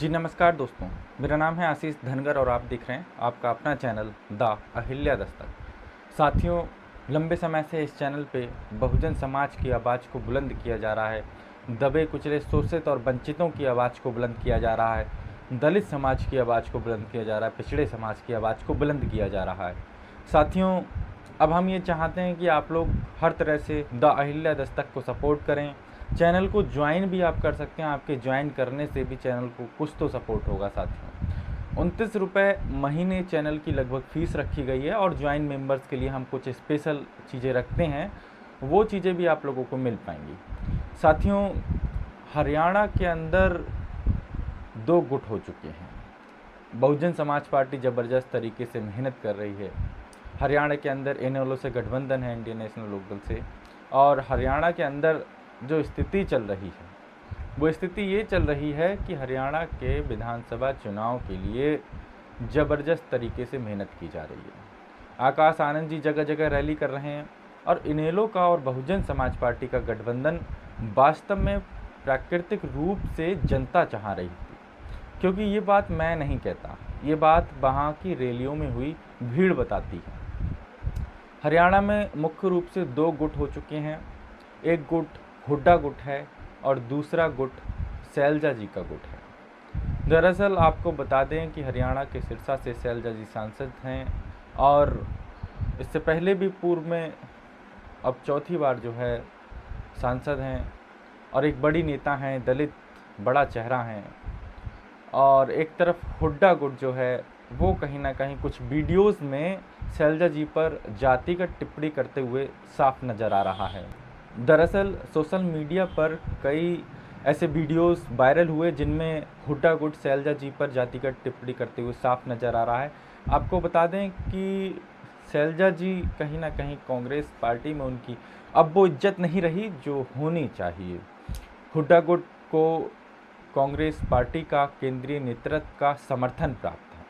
जी नमस्कार दोस्तों, मेरा नाम है आशीष धनगर और आप देख रहे हैं आपका अपना चैनल द अहिल्या दस्तक। साथियों, लंबे समय से इस चैनल पे बहुजन समाज की आवाज़ को बुलंद किया जा रहा है, दबे कुचले शोषित और वंचितों की आवाज़ को बुलंद किया जा रहा है, दलित समाज की आवाज़ को बुलंद किया जा रहा है, पिछड़े समाज की आवाज़ को बुलंद किया जा रहा है। साथियों, अब हम ये चाहते हैं कि आप लोग हर तरह से द अहिल्या दस्तक को सपोर्ट करें। चैनल को ज्वाइन भी आप कर सकते हैं, आपके ज्वाइन करने से भी चैनल को कुछ तो सपोर्ट होगा। साथियों, 29 रुपये महीने चैनल की लगभग फ़ीस रखी गई है और ज्वाइन मेंबर्स के लिए हम कुछ स्पेशल चीज़ें रखते हैं, वो चीज़ें भी आप लोगों को मिल पाएंगी। साथियों, हरियाणा के अंदर 2 गुट हो चुके हैं। बहुजन समाज पार्टी ज़बरदस्त तरीके से मेहनत कर रही है। हरियाणा के अंदर इनेलो से गठबंधन है, इंडियन नेशनल लोकदल से, और हरियाणा के अंदर जो स्थिति चल रही है वो स्थिति ये चल रही है कि हरियाणा के विधानसभा चुनाव के लिए ज़बरदस्त तरीके से मेहनत की जा रही है। आकाश आनंद जी जगह जगह रैली कर रहे हैं और इनेलो का और बहुजन समाज पार्टी का गठबंधन वास्तव में प्राकृतिक रूप से जनता चाह रही थी, क्योंकि ये बात मैं नहीं कहता, ये बात वहाँ की रैलियों में हुई भीड़ बताती है। हरियाणा में मुख्य रूप से 2 गुट हो चुके हैं। एक गुट हुड्डा गुट है और दूसरा गुट शैलजा जी का गुट है। दरअसल आपको बता दें कि हरियाणा के सिरसा से शैलजा जी सांसद हैं और इससे पहले भी पूर्व में अब चौथी बार जो है सांसद हैं और एक बड़ी नेता हैं, दलित बड़ा चेहरा हैं। और एक तरफ हुड्डा गुट जो है वो कहीं ना कहीं कुछ वीडियोस में शैलजा जी पर जातिगत टिप्पणी करते हुए साफ नज़र आ रहा है। दरअसल सोशल मीडिया पर कई ऐसे वीडियोस वायरल हुए जिनमें हुड्डा गुट शैलजा जी पर जातिगत टिप्पणी करते हुए साफ नज़र आ रहा है। आपको बता दें कि शैलजा जी कहीं ना कहीं कांग्रेस पार्टी में उनकी अब वो इज्जत नहीं रही जो होनी चाहिए। हुड्डा गुट को कांग्रेस पार्टी का केंद्रीय नेतृत्व का समर्थन प्राप्त है।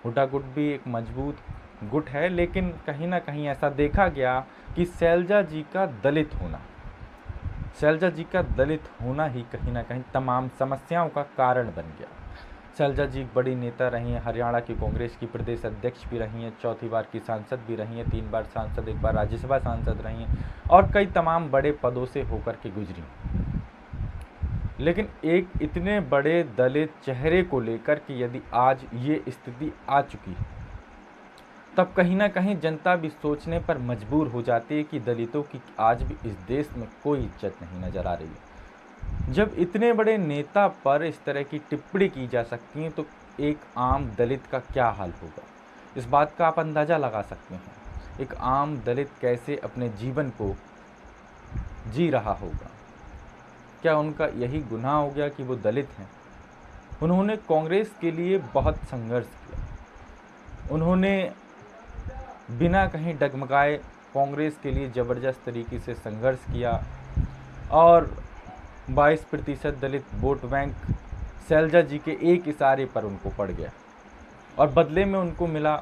हुड्डा गुट भी एक मजबूत गुट है, लेकिन कहीं ना कहीं ऐसा देखा गया कि शैलजा जी का दलित होना ही कहीं ना कहीं तमाम समस्याओं का कारण बन गया। शैलजा जी एक बड़ी नेता रही हैं, हरियाणा की कांग्रेस की प्रदेश अध्यक्ष भी रही हैं, चौथी बार की सांसद भी रही हैं, 3 बार सांसद, 1 बार राज्यसभा सांसद रही हैं और कई तमाम बड़े पदों से होकर के गुजरी। लेकिन एक इतने बड़े दलित चेहरे को लेकर कि यदि आज ये स्थिति आ चुकी है, तब कहीं ना कहीं जनता भी सोचने पर मजबूर हो जाती है कि दलितों की आज भी इस देश में कोई इज्जत नहीं नज़र आ रही है। जब इतने बड़े नेता पर इस तरह की टिप्पणी की जा सकती है तो एक आम दलित का क्या हाल होगा, इस बात का आप अंदाज़ा लगा सकते हैं। एक आम दलित कैसे अपने जीवन को जी रहा होगा। क्या उनका यही गुनाह हो गया कि वो दलित हैं? उन्होंने कांग्रेस के लिए बहुत संघर्ष किया, उन्होंने बिना कहीं डगमगाए कांग्रेस के लिए ज़बरदस्त तरीके से संघर्ष किया और 22% दलित वोट बैंक शैलजा जी के एक इशारे पर उनको पड़ गया और बदले में उनको मिला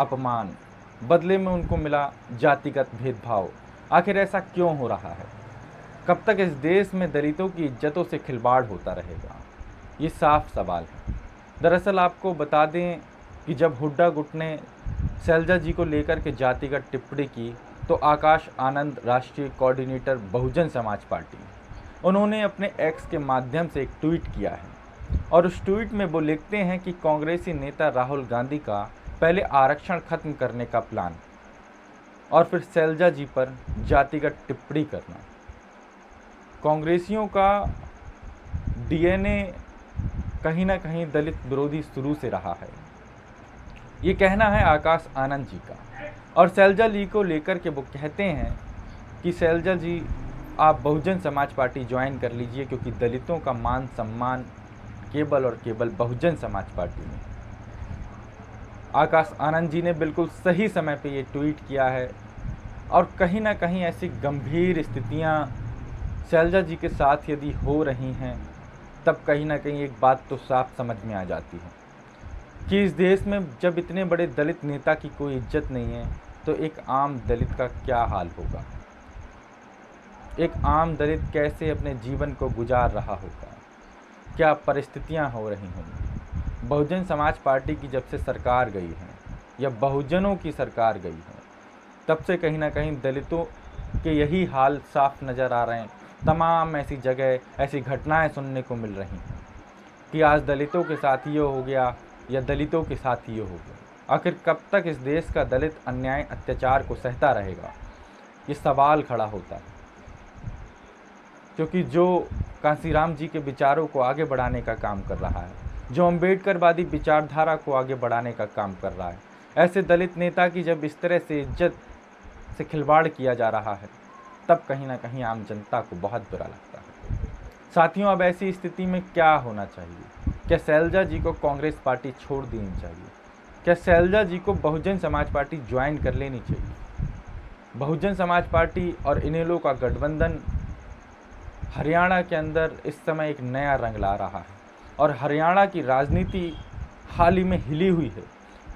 अपमान, बदले में उनको मिला जातिगत भेदभाव। आखिर ऐसा क्यों हो रहा है? कब तक इस देश में दलितों की इज्जतों से खिलवाड़ होता रहेगा? ये साफ सवाल है। दरअसल आपको बता दें कि जब हुड्डा गुट ने शैलजा जी को लेकर के जातिगत टिप्पणी की तो आकाश आनंद, राष्ट्रीय कोऑर्डिनेटर बहुजन समाज पार्टी, उन्होंने अपने एक्स के माध्यम से एक ट्वीट किया है और उस ट्वीट में वो लिखते हैं कि कांग्रेसी नेता राहुल गांधी का पहले आरक्षण खत्म करने का प्लान और फिर शैलजा जी पर जातिगत टिप्पणी करना। कांग्रेसियों का डीएनए कहीं ना कहीं दलित विरोधी शुरू से रहा है, ये कहना है आकाश आनंद जी का। और शैलजा जी को लेकर के वो कहते हैं कि शैलजा जी आप बहुजन समाज पार्टी ज्वाइन कर लीजिए, क्योंकि दलितों का मान सम्मान केवल और केवल बहुजन समाज पार्टी में। आकाश आनंद जी ने बिल्कुल सही समय पे ये ट्वीट किया है और कहीं ना कहीं ऐसी गंभीर स्थितियां शैलजा जी के साथ यदि हो रही हैं तब कहीं ना कहीं एक बात तो साफ समझ में आ जाती है कि इस देश में जब इतने बड़े दलित नेता की कोई इज्जत नहीं है तो एक आम दलित का क्या हाल होगा। एक आम दलित कैसे अपने जीवन को गुजार रहा होगा। क्या परिस्थितियां हो रही होंगी। बहुजन समाज पार्टी की जब से सरकार गई है या बहुजनों की सरकार गई है, तब से कहीं ना कहीं दलितों के यही हाल साफ नज़र आ रहे हैं। तमाम ऐसी जगह ऐसी घटनाएं सुनने को मिल रही हैं कि आज दलितों के साथ ये हो गया या दलितों के साथ ये हो गया। आखिर कब तक इस देश का दलित अन्याय अत्याचार को सहता रहेगा, ये सवाल खड़ा होता है। क्योंकि जो कांसीराम जी के विचारों को आगे बढ़ाने का काम कर रहा है, जो अम्बेडकरवादी विचारधारा को आगे बढ़ाने का काम कर रहा है, ऐसे दलित नेता की जब इस तरह से इज्जत से खिलवाड़ किया जा रहा है, तब कहीं ना कहीं आम जनता को बहुत बुरा लगता है। साथियों, अब ऐसी स्थिति में क्या होना चाहिए? क्या शैलजा जी को कांग्रेस पार्टी छोड़ देनी चाहिए? क्या शैलजा जी को बहुजन समाज पार्टी ज्वाइन कर लेनी चाहिए? बहुजन समाज पार्टी और इनेलो का गठबंधन हरियाणा के अंदर इस समय एक नया रंग ला रहा है और हरियाणा की राजनीति हाल ही में हिली हुई है।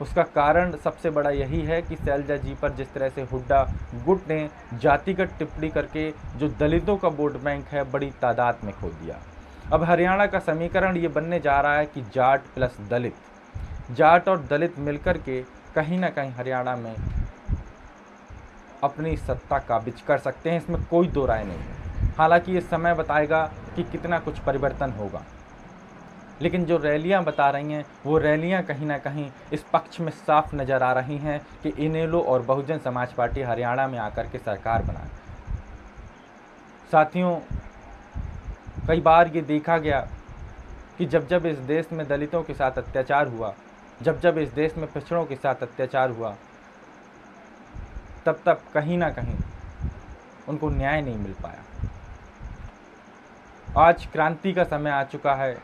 उसका कारण सबसे बड़ा यही है कि शैलजा जी पर जिस तरह से हुड्डा गुट ने जातिगत टिप्पणी करके जो दलितों का वोट बैंक है बड़ी तादाद में खो दिया। अब हरियाणा का समीकरण ये बनने जा रहा है कि जाट प्लस दलित, जाट और दलित मिलकर के कहीं ना कहीं हरियाणा में अपनी सत्ता काबिज कर सकते हैं, इसमें कोई दो राय नहीं है। हालांकि ये समय बताएगा कि कितना कुछ परिवर्तन होगा, लेकिन जो रैलियां बता रही हैं वो रैलियां कहीं ना कहीं इस पक्ष में साफ नज़र आ रही हैं कि इनेलो और बहुजन समाज पार्टी हरियाणा में आकर के सरकार बनाए। साथियों, कई बार ये देखा गया कि जब जब इस देश में दलितों के साथ अत्याचार हुआ, जब जब इस देश में पिछड़ों के साथ अत्याचार हुआ, तब तब कहीं ना कहीं उनको न्याय नहीं मिल पाया। आज क्रांति का समय आ चुका है।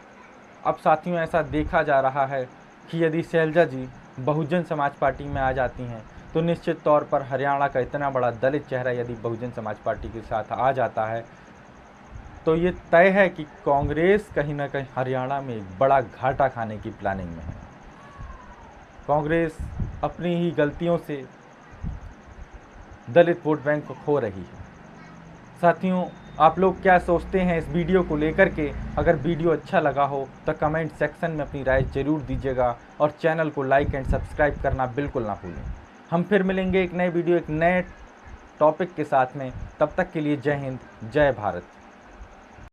अब साथियों, ऐसा देखा जा रहा है कि यदि शैलजा जी बहुजन समाज पार्टी में आ जाती हैं तो निश्चित तौर पर हरियाणा का इतना बड़ा दलित चेहरा यदि बहुजन समाज पार्टी के साथ आ जाता है तो ये तय है कि कांग्रेस कहीं ना कहीं हरियाणा में एक बड़ा घाटा खाने की प्लानिंग में है। कांग्रेस अपनी ही गलतियों से दलित वोट बैंक को खो रही है। साथियों, आप लोग क्या सोचते हैं इस वीडियो को लेकर के? अगर वीडियो अच्छा लगा हो तो कमेंट सेक्शन में अपनी राय जरूर दीजिएगा और चैनल को लाइक एंड सब्सक्राइब करना बिल्कुल ना भूलें। हम फिर मिलेंगे एक नए वीडियो एक नए टॉपिक के साथ में। तब तक के लिए जय हिंद, जय भारत।